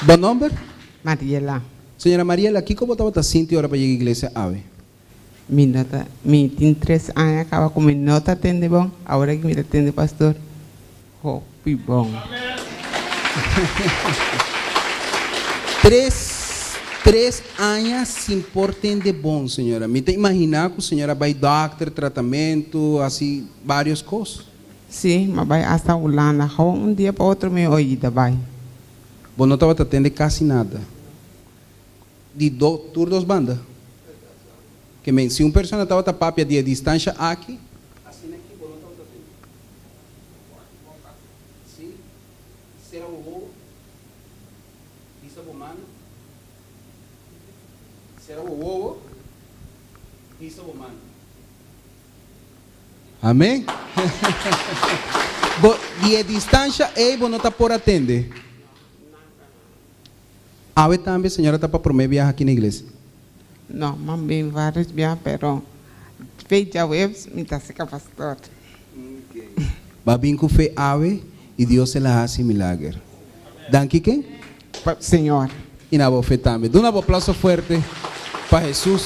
Bom nombre? Mariela. Señora Mariela, ¿aquí cómo estaba sintiendo ahora para llegar a la iglesia AVE? Mi tiene 3 años, acaba con mi nota atende bon, ahora que me atende pastor. Oh, bon. Três anos sem portem bom, senhora. Me tem imaginar que a senhora vai doctor, tratamento, assim, várias coisas. Sim, mas vai hasta Holanda. Dia para outro me oída vai. Bom, não estava atendendo quase nada. De todas bandas. Que men, se uma pessoa estava a papia de distância aqui, assim aqui, bom, não estava atendendo. Sim, será o voo, isso é humano. Será o ovo, isso é humano. Amém? De distância, não está por atender. A também, senhora, está para promover viajar aqui na igreja? Não, mas bem vários viagens, pero feita webs, me está seca pastor. Va bien com fé ave e Deus se la hace milagre. Danke quem? Senhor. E na boa fé também. Dá um aplauso forte para Jesus.